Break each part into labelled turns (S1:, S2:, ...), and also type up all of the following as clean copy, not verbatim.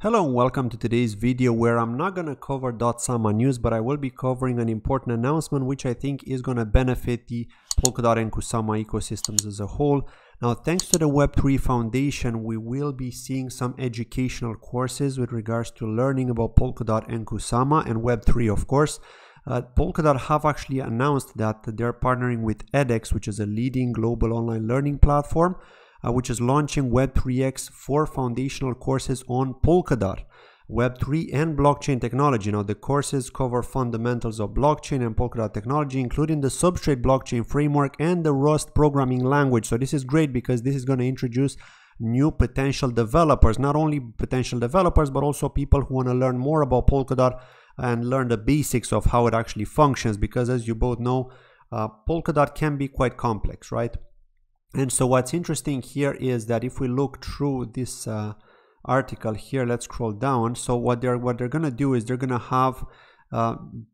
S1: Hello and welcome to today's video where I'm not going to cover .sama news, but I will be covering an important announcement which I think is going to benefit the Polkadot and Kusama ecosystems as a whole. Now, thanks to the Web3 Foundation, we will be seeing some educational courses with regards to learning about Polkadot and Kusama and Web3, of course. Polkadot have actually announced that they're partnering with edX, which is a leading global online learning platform, which is launching Web3X for foundational courses on Polkadot, Web3 and blockchain technology. Now, the courses cover fundamentals of blockchain and Polkadot technology, including the Substrate blockchain framework and the Rust programming language. So this is great because this is going to introduce new potential developers, not only potential developers, but also people who want to learn more about Polkadot and learn the basics of how it actually functions. Because as you both know, Polkadot can be quite complex, right? And so what's interesting here is that if we look through this article here, let's scroll down. So what they're going to do is they're going to have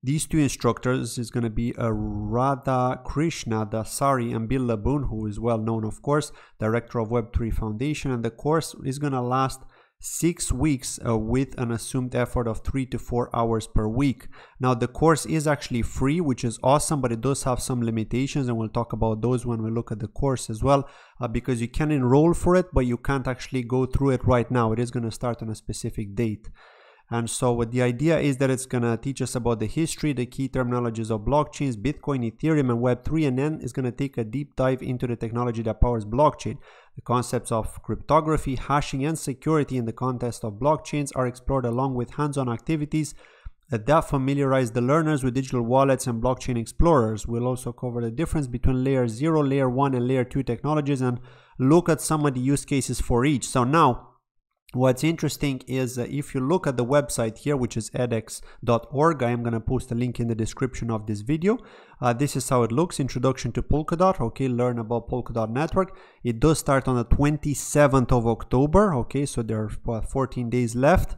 S1: these two instructors is going to be Radha Krishna Dasari and Bill Laboon, who is well known, of course, director of Web3 Foundation. And the course is going to last 6 weeks with an assumed effort of 3 to 4 hours per week. Now, the course is actually free, which is awesome, but it does have some limitations, and we'll talk about those when we look at the course as well, because you can enroll for it, but you can't actually go through it right now. It is going to start on a specific date. And so what the idea is that it's going to teach us about the history, the key terminologies of blockchains, Bitcoin, Ethereum, and Web3, and then it's going to take a deep dive into the technology that powers blockchain. The concepts of cryptography, hashing, and security in the context of blockchains are explored along with hands-on activities that familiarize the learners with digital wallets and blockchain explorers. We'll also cover the difference between layer 0, layer 1, and layer 2 technologies and look at some of the use cases for each. So now, what's interesting is if you look at the website here, which is edX.org, I am going to post a link in the description of this video. This is how it looks. Introduction to Polkadot. Okay, learn about Polkadot network. It does start on the 27th of October. Okay, so there are 14 days left.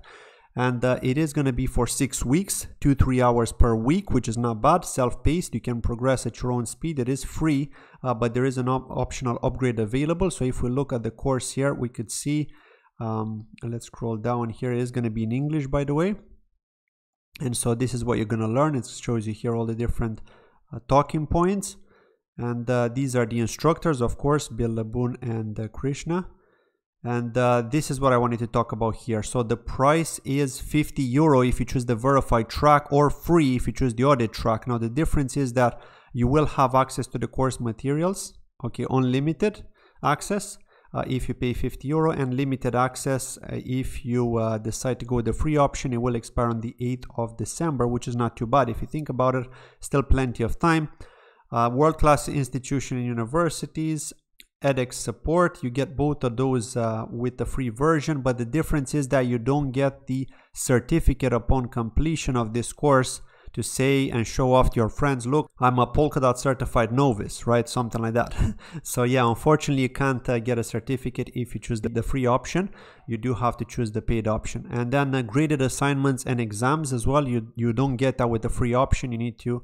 S1: And it is going to be for 6 weeks, 2-3 hours per week, which is not bad. Self-paced, you can progress at your own speed. It is free, but there is an optional upgrade available. So if we look at the course here, we could see let's scroll down here. It is going to be in English, by the way. And so this is what you're going to learn. It shows you here all the different talking points. And these are the instructors, of course, Bill Laboon and Krishna. And this is what I wanted to talk about here. So the price is €50 if you choose the verified track, or free if you choose the audit track. Now the difference is that you will have access to the course materials, okay, unlimited access if you pay €50, and limited access if you decide to go with the free option. It will expire on the 8th of December, which is not too bad. If you think about it, still plenty of time. World-class institution and universities, edX support, you get both of those with the free version, but the difference is that you don't get the certificate upon completion of this course to say and show off to your friends, look, I'm a Polkadot certified novice, right? Something like that. So yeah, unfortunately, you can't get a certificate if you choose the free option. You do have to choose the paid option. And then graded assignments and exams as well. You don't get that with the free option. You need to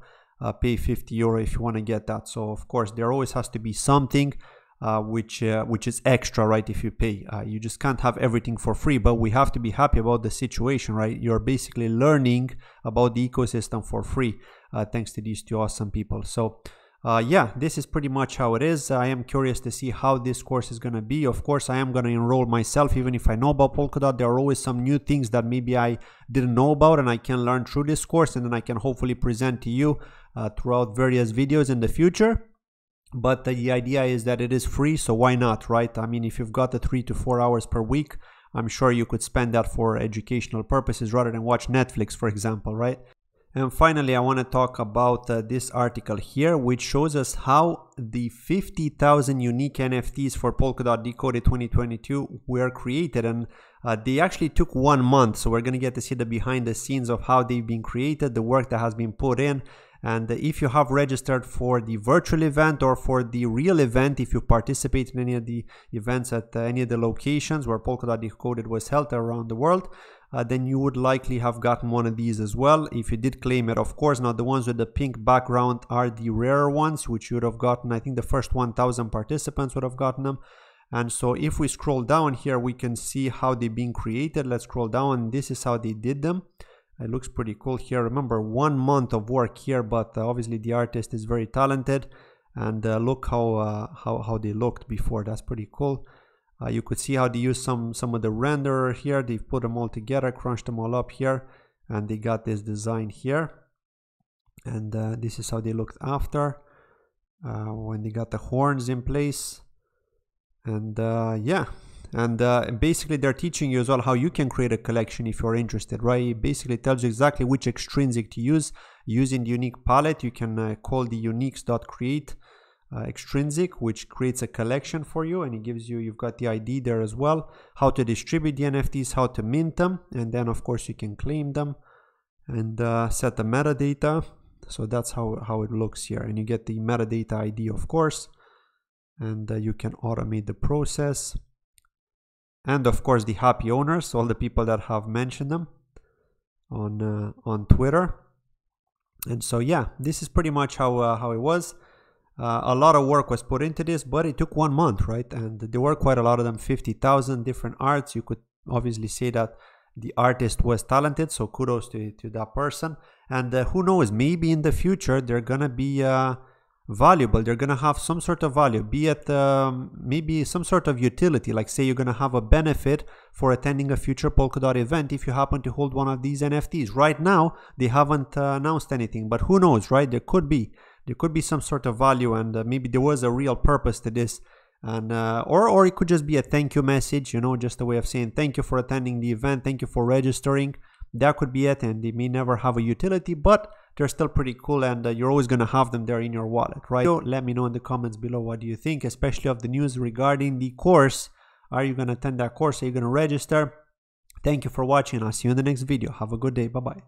S1: pay €50 if you want to get that. So of course, there always has to be something which is extra, right? If you pay, you just can't have everything for free. But we have to be happy about the situation, right? You're basically learning about the ecosystem for free, thanks to these two awesome people. So yeah, this is pretty much how it is. I am curious to see how this course is going to be. Of course, I am going to enroll myself, even if I know about Polkadot. There are always some new things that maybe I didn't know about, and I can learn through this course, and then I can hopefully present to you throughout various videos in the future. But the idea is that it is free, so why not, right? I mean, if you've got the 3 to 4 hours per week, I'm sure you could spend that for educational purposes rather than watch Netflix, for example, right? And finally, I want to talk about this article here, which shows us how the 50,000 unique NFTs for Polkadot Decoded 2022 were created. And they actually took 1 month, so we're going to get to see the behind the scenes of how they've been created, the work that has been put in. And if you have registered for the virtual event or for the real event, if you participate in any of the events at any of the locations where Polkadot Decoded was held around the world, then you would likely have gotten one of these as well if you did claim it. Of course, now the ones with the pink background are the rarer ones, which you would have gotten. I think the first 1,000 participants would have gotten them. And so if we scroll down here, we can see how they've been created. Let's scroll down. This is how they did them. It looks pretty cool here. Remember, 1 month of work here, but obviously the artist is very talented. And look how they looked before. That's pretty cool. You could see how they use some of the renderer here. They've put them all together, crunched them all up here, and they got this design here. And this is how they looked after when they got the horns in place. And yeah, and basically they're teaching you as well how you can create a collection if you're interested, right? It basically tells you exactly which extrinsic to use. Using the unique palette, you can call the uniques.create extrinsic, which creates a collection for you, and it gives you, you've got the ID there as well, how to distribute the NFTs, how to mint them, and then of course you can claim them and set the metadata. So that's how it looks here, and you get the metadata ID, of course, and you can automate the process. And of course the happy owners, all the people that have mentioned them on Twitter. And so yeah, this is pretty much how it was. A lot of work was put into this, but it took 1 month, right? And there were quite a lot of them, 50,000 different arts. You could obviously say that the artist was talented, so kudos to that person. And who knows, maybe in the future they're gonna be valuable. They're gonna have some sort of value, be it maybe some sort of utility, like say you're gonna have a benefit for attending a future Polkadot event if you happen to hold one of these NFTs. Right now they haven't announced anything, but who knows, right? There could be some sort of value, and maybe there was a real purpose to this, and or it could just be a thank you message, you know, just a way of saying thank you for attending the event, thank you for registering. That could be it, and they may never have a utility, but they're still pretty cool, and you're always going to have them there in your wallet, right? So let me know in the comments below, what do you think, especially of the news regarding the course. Are you going to attend that course? Are you going to register? Thank you for watching. I'll see you in the next video. Have a good day. Bye-bye.